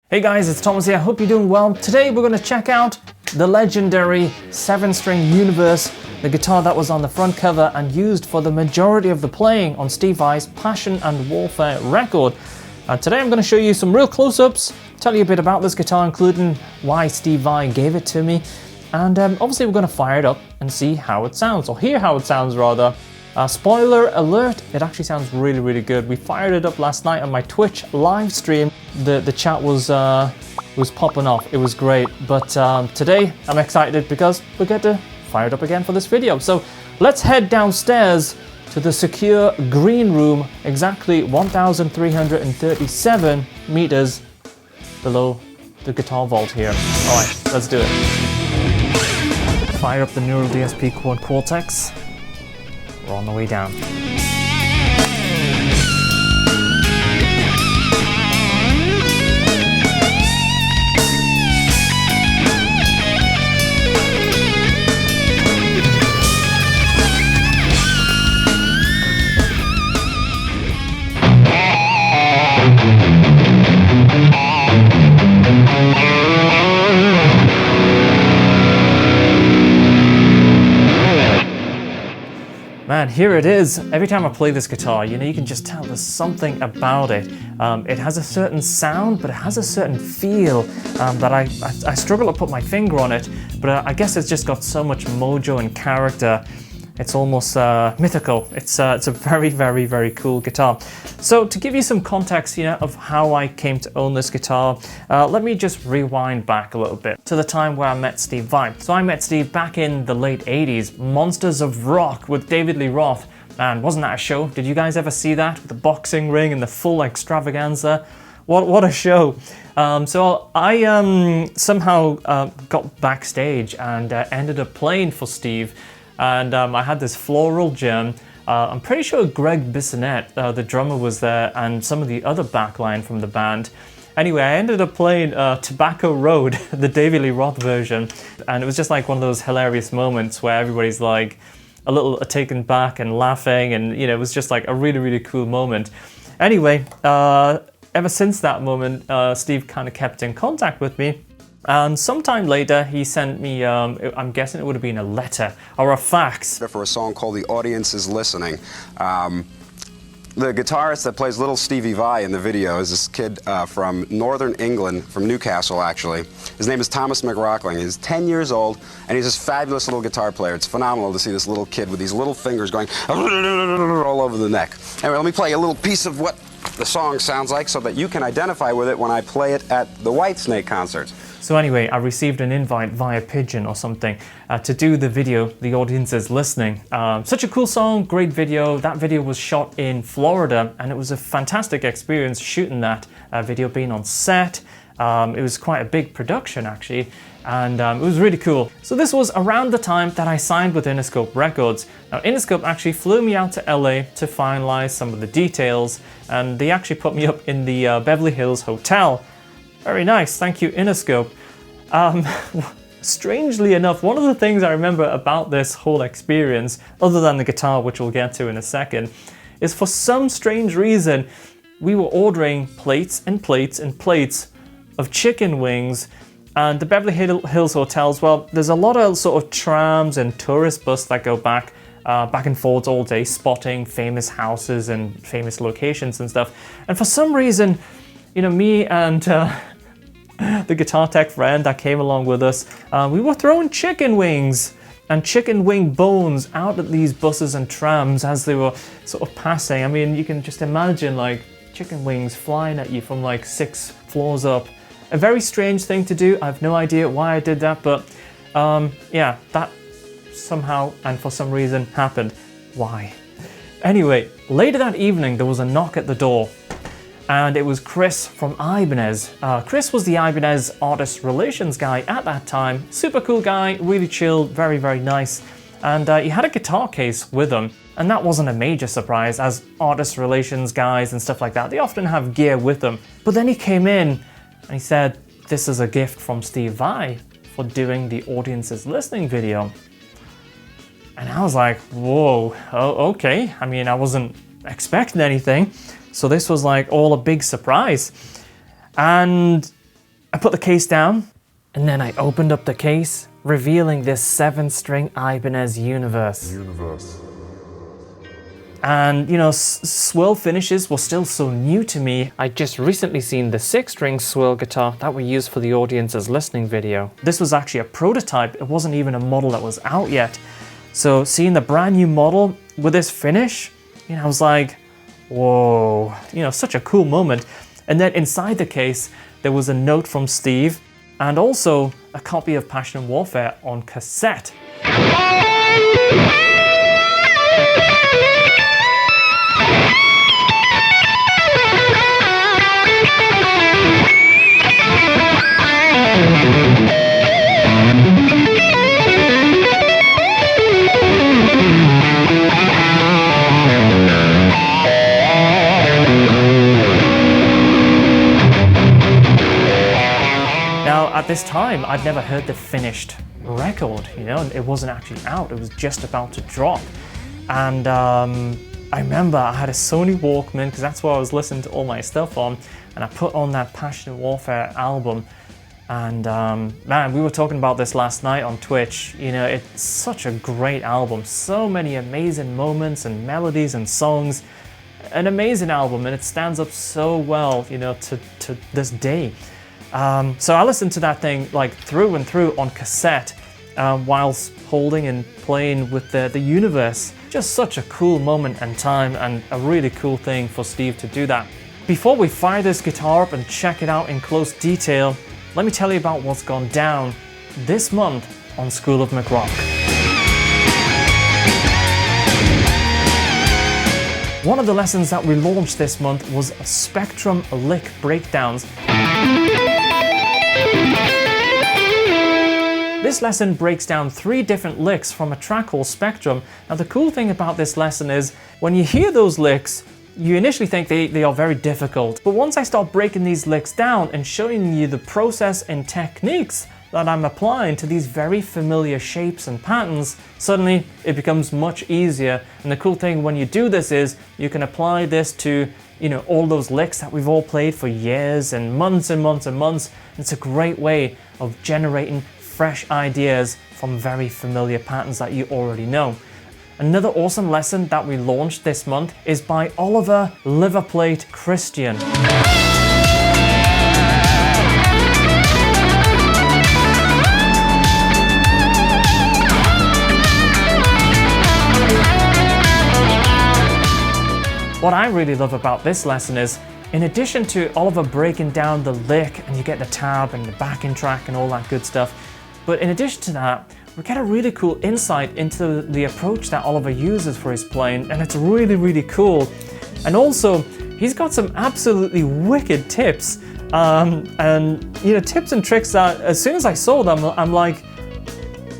Hey guys, it's Thomas here. I hope you're doing well. Today we're going to check out the legendary 7-string Universe, the guitar that was on the front cover and used for the majority of the playing on Steve Vai's Passion and Warfare record. Today I'm going to show you some real close-ups, tell you a bit about this guitar, including why Steve Vai gave it to me, and obviously we're going to fire it up and see how it sounds, or hear how it sounds rather. Spoiler alert, it actually sounds really good. We fired it up last night on my Twitch live stream. The chat was popping off. It was great. But today I'm excited because we get to fire it up again for this video. So let's head downstairs to the secure green room, exactly 1,337 meters below the guitar vault here. All right, let's do it. Fire up the Neural DSP Quad Cortex. We're on the way down. Man, here it is. Every time I play this guitar, you can just tell there's something about it. It has a certain sound, but it has a certain feel that I struggle to put my finger on it, but I guess it's just got so much mojo and character. It's almost mythical. It's a very cool guitar. So to give you some context, of how I came to own this guitar, let me just rewind back a little bit to the time where I met Steve Vai. So I met Steve back in the late 80s, Monsters of Rock with David Lee Roth. Man, wasn't that a show? Did you guys ever see that? With the boxing ring and the full extravaganza? What a show. So I somehow got backstage and ended up playing for Steve. And I had this floral gem. I'm pretty sure Greg Bissonette, the drummer, was there, and some of the other backline from the band. Anyway, I ended up playing Tobacco Road, the David Lee Roth version, and it was just like one of those hilarious moments where everybody's like a little taken back and laughing, and it was just like a really cool moment. Anyway, ever since that moment, Steve kind of kept in contact with me. And sometime later, he sent me, I'm guessing it would have been a letter or a fax. For a song called The Audience is Listening. The guitarist that plays Little Stevie Vai in the video is this kid from Northern England, from Newcastle actually. His name is Thomas McRocklin. He's 10 years old, and he's this fabulous little guitar player. It's phenomenal to see this little kid with these little fingers going all over the neck. Anyway, let me play a little piece of what the song sounds like so that you can identify with it when I play it at the Whitesnake concerts. So anyway, I received an invite via Pigeon or something to do the video, The Audience is Listening. Such a cool song, great video. That video was shot in Florida, and it was a fantastic experience shooting that video, being on set. It was quite a big production actually, and it was really cool. So this was around the time that I signed with Interscope Records. Now Interscope actually flew me out to LA to finalize some of the details, and they actually put me up in the Beverly Hills Hotel. Very nice, thank you Interscope. Strangely enough, one of the things I remember about this whole experience, other than the guitar, which we'll get to in a second, is for some strange reason, we were ordering plates and plates and plates of chicken wings. And the Beverly Hills hotels, well, there's a lot of sort of trams and tourist bus that go back and forth all day, spotting famous houses and famous locations and stuff. And for some reason, me and the guitar tech friend that came along with us, we were throwing chicken wings and chicken wing bones out at these buses and trams as they were sort of passing. I mean, you can just imagine like chicken wings flying at you from like 6 floors up. A very strange thing to do. I have no idea why I did that, but yeah, that somehow and for some reason happened. Why? Anyway, later that evening there was a knock at the door, and it was Chris from Ibanez. Chris was the Ibanez artist relations guy at that time. Super cool guy, really chill, very nice. And he had a guitar case with him, and that wasn't a major surprise, as artist relations guys and stuff like that, they often have gear with them. But then he came in and he said, "This is a gift from Steve Vai for doing the Audience is Listening video." And I was like, whoa, oh, okay. I mean, I wasn't expecting anything. So this was like all a big surprise. And I put the case down, and then I opened up the case, revealing this 7-string Ibanez Universe. And you know, swirl finishes were still so new to me. I'd just recently seen the 6-string swirl guitar that we used for the audience's listening video. This was actually a prototype, it wasn't even a model that was out yet. So seeing the brand new model with this finish, you know, I was like, whoa, you know, such a cool moment. And then inside the case, there was a note from Steve and also a copy of Passion and Warfare on cassette. Now, at this time, I'd never heard the finished record, you know, it wasn't actually out, it was just about to drop. And I remember I had a Sony Walkman, because that's where I was listening to all my stuff on, and I put on that Passion and Warfare album. And man, we were talking about this last night on Twitch, you know, it's such a great album, so many amazing moments and melodies and songs. An amazing album, and it stands up so well, you know, to this day. So I listened to that thing like through and through on cassette whilst holding and playing with the Universe. Just such a cool moment and time, and a really cool thing for Steve to do that. Before we fire this guitar up and check it out in close detail, let me tell you about what's gone down this month on School of McRock. One of the lessons that we launched this month was Spectrum lick breakdowns. This lesson breaks down 3 different licks from a track called Spectrum. Now the cool thing about this lesson is when you hear those licks, you initially think they are very difficult. But once I start breaking these licks down and showing you the process and techniques that I'm applying to these very familiar shapes and patterns, suddenly it becomes much easier. And the cool thing when you do this is you can apply this to, you know, all those licks that we've all played for years and months and months and months. It's a great way of generating fresh ideas from very familiar patterns that you already know. Another awesome lesson that we launched this month is by Oliver Liverplate Christian. What I really love about this lesson is, in addition to Oliver breaking down the lick, and you get the tab and the backing track and all that good stuff, but in addition to that, we get a really cool insight into the approach that Oliver uses for his playing, and it's really, really cool. And also, he's got some absolutely wicked tips, and you know, tips and tricks that as soon as I saw them, I'm like,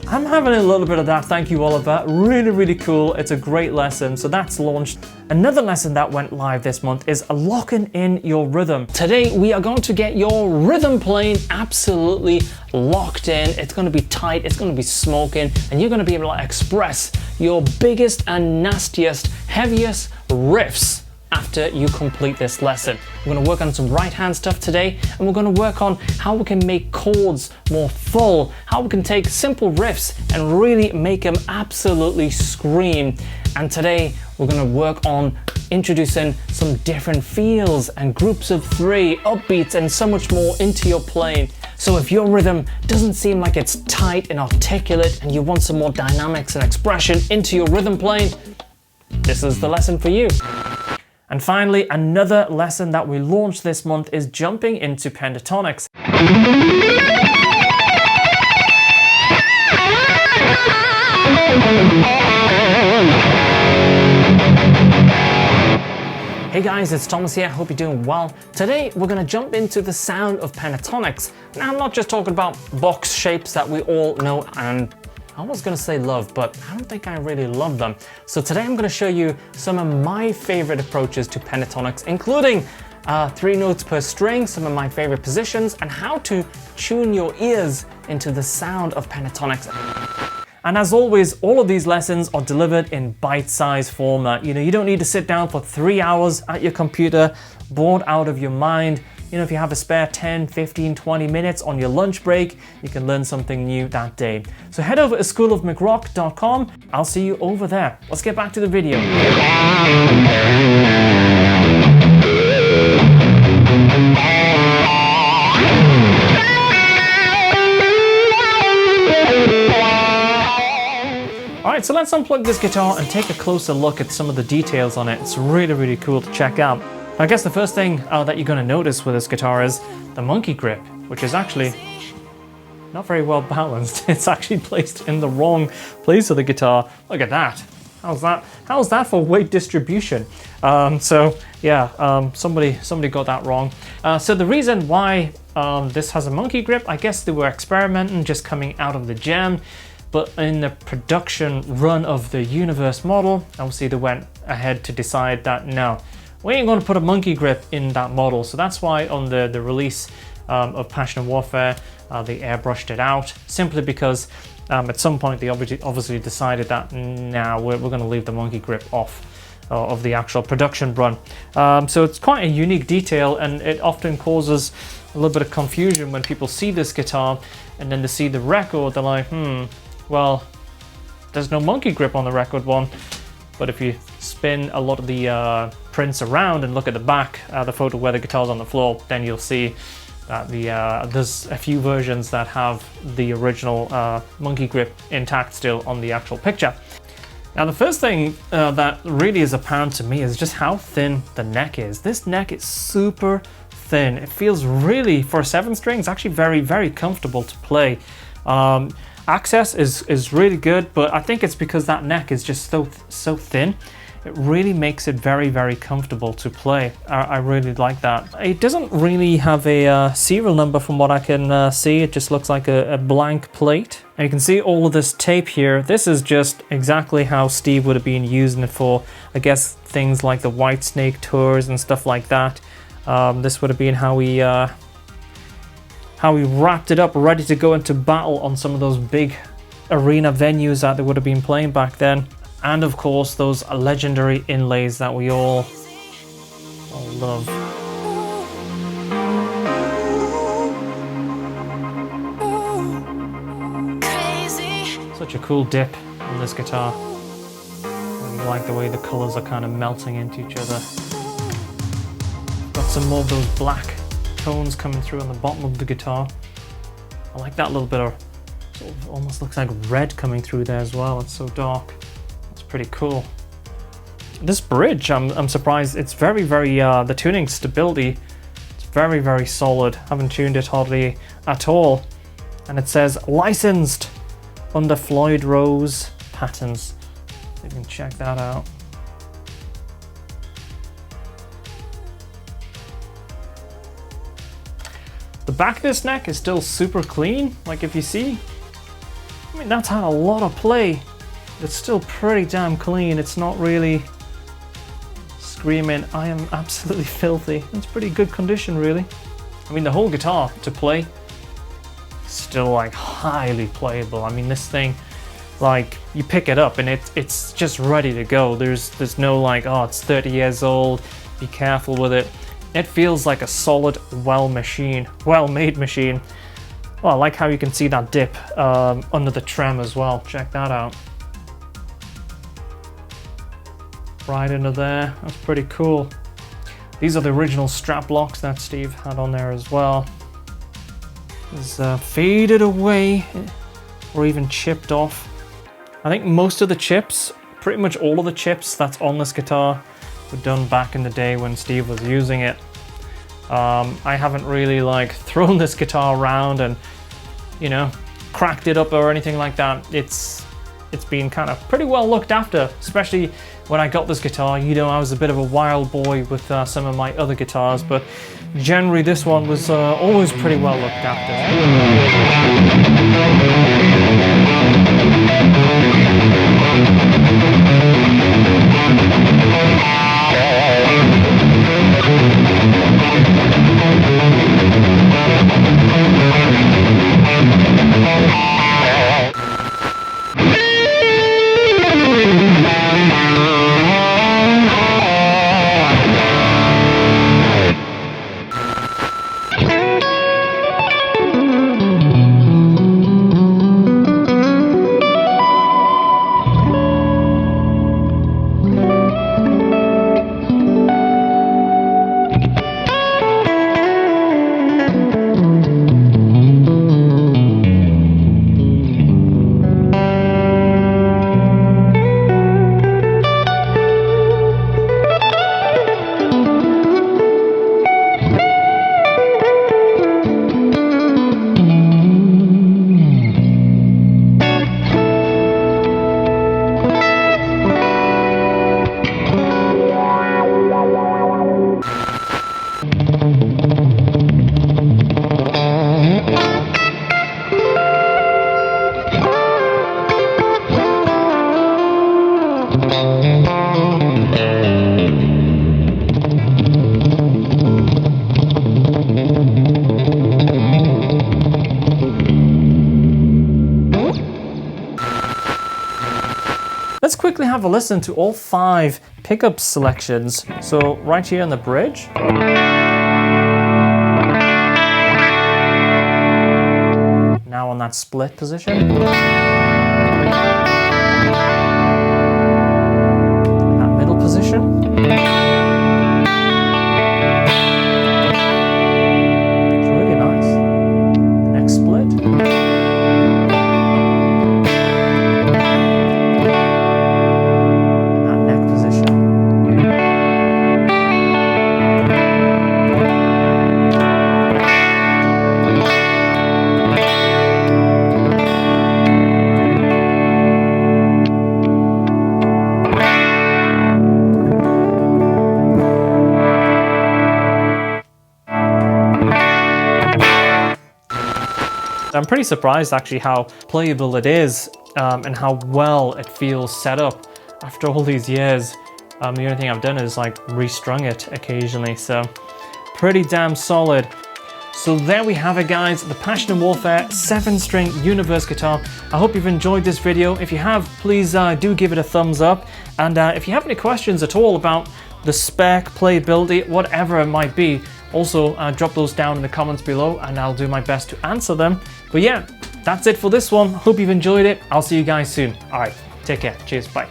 I'm having a little bit of that. Thank you, Oliver. Really, really cool. It's a great lesson. So that's launched. Another lesson that went live this month is locking in your rhythm. Today, we are going to get your rhythm playing absolutely locked in. It's going to be tight. It's going to be smoking, and you're going to be able to express your biggest and nastiest, heaviest riffs after you complete this lesson. We're going to work on some right hand stuff today, and we're going to work on how we can make chords more full, how we can take simple riffs and really make them absolutely scream. And today we're going to work on introducing some different feels and groups of 3, upbeats, and so much more into your playing. So if your rhythm doesn't seem like it's tight and articulate and you want some more dynamics and expression into your rhythm playing, this is the lesson for you. And finally, another lesson that we launched this month is jumping into pentatonics. Hey guys, it's Thomas here, hope you're doing well. Today we're going to jump into the sound of pentatonics. Now I'm not just talking about box shapes that we all know and I was going to say love, but I don't think I really love them. So today I'm going to show you some of my favorite approaches to pentatonics, including 3 notes per string, some of my favorite positions, and how to tune your ears into the sound of pentatonics. And as always, all of these lessons are delivered in bite-sized format. You know, you don't need to sit down for 3 hours at your computer, bored out of your mind, you know, if you have a spare 10, 15, 20 minutes on your lunch break, you can learn something new that day. So head over to schoolofmcrock.com. I'll see you over there. Let's get back to the video. Alright, so let's unplug this guitar and take a closer look at some of the details on it. It's really, really cool to check out. I guess the first thing that you're going to notice with this guitar is the monkey grip, which is actually not very well balanced. It's actually placed in the wrong place of the guitar. Look at that. How's that? How's that for weight distribution? Somebody got that wrong. So the reason why this has a monkey grip, I guess they were experimenting, just coming out of the jam. But in the production run of the Universe model, obviously they went ahead to decide that no, we ain't going to put a monkey grip in that model. So that's why on the release of Passion and Warfare, they airbrushed it out, simply because at some point they obviously decided that now we're going to leave the monkey grip off of the actual production run. So it's quite a unique detail, and it often causes a little bit of confusion when people see this guitar and then they see the record, they're like, well, there's no monkey grip on the record one. But if you spin a lot of the prints around and look at the back, the photo where the guitar's on the floor, then you'll see that there's a few versions that have the original monkey grip intact still on the actual picture. Now the first thing that really is apparent to me is just how thin the neck is. This neck is super thin. It feels really, for a 7-string, it's actually very, very comfortable to play. Access is really good, but I think it's because that neck is just so thin. It really makes it very, very comfortable to play. I really like that. It doesn't really have a serial number from what I can see. It just looks like a blank plate. And you can see all of this tape here. This is just exactly how Steve would have been using it for, I guess, things like the Whitesnake tours and stuff like that. This would have been how he wrapped it up, ready to go into battle on some of those big arena venues that they would have been playing back then. And of course, those legendary inlays that we all love. Such a cool dip on this guitar. I like the way the colors are kind of melting into each other. Got some more of those black tones coming through on the bottom of the guitar. I like that little bit of, sort of almost looks like red coming through there as well. It's so dark. It's pretty cool. This bridge, I'm surprised. It's very, very, the tuning stability, it's very, very solid. Haven't tuned it hardly at all. And it says licensed under Floyd Rose patents. So you can check that out. The back of this neck is still super clean, like if you see. I mean, that's had a lot of play. It's still pretty damn clean. It's not really screaming, I am absolutely filthy. It's pretty good condition, really. I mean, the whole guitar to play, still like highly playable. I mean, this thing, like, you pick it up and it's just ready to go. There's no like, oh, it's 30 years old, be careful with it. It feels like a solid, well-made machine. Well, I like how you can see that dip under the trem as well. Check that out. Right under there. That's pretty cool. These are the original strap locks that Steve had on there as well. It's faded away or even chipped off. I think most of the chips, pretty much all of the chips that's on this guitar were done back in the day when Steve was using it. I haven't really like thrown this guitar around and, you know, cracked it up or anything like that. It's been kind of pretty well looked after, especially when I got this guitar. You know, I was a bit of a wild boy with some of my other guitars, but generally this one was always pretty well looked after. quickly have a listen to all 5 pickup selections. So right here on the bridge. Now on that split position. That middle position. It's really nice. The next split. That neck position. I'm pretty surprised actually how playable it is and how well it feels set up after all these years. The only thing I've done is like restrung it occasionally, so pretty damn solid. So there we have it, guys, the Passion and Warfare 7-string Universe guitar. I hope you've enjoyed this video. If you have, please do give it a thumbs up. And if you have any questions at all about the spec, playability, whatever it might be, also drop those down in the comments below and I'll do my best to answer them. But yeah, that's it for this one. Hope you've enjoyed it. I'll see you guys soon. All right, take care. Cheers. Bye.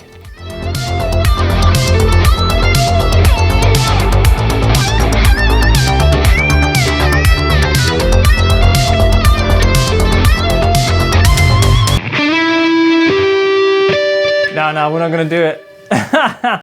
No, we're not gonna do it.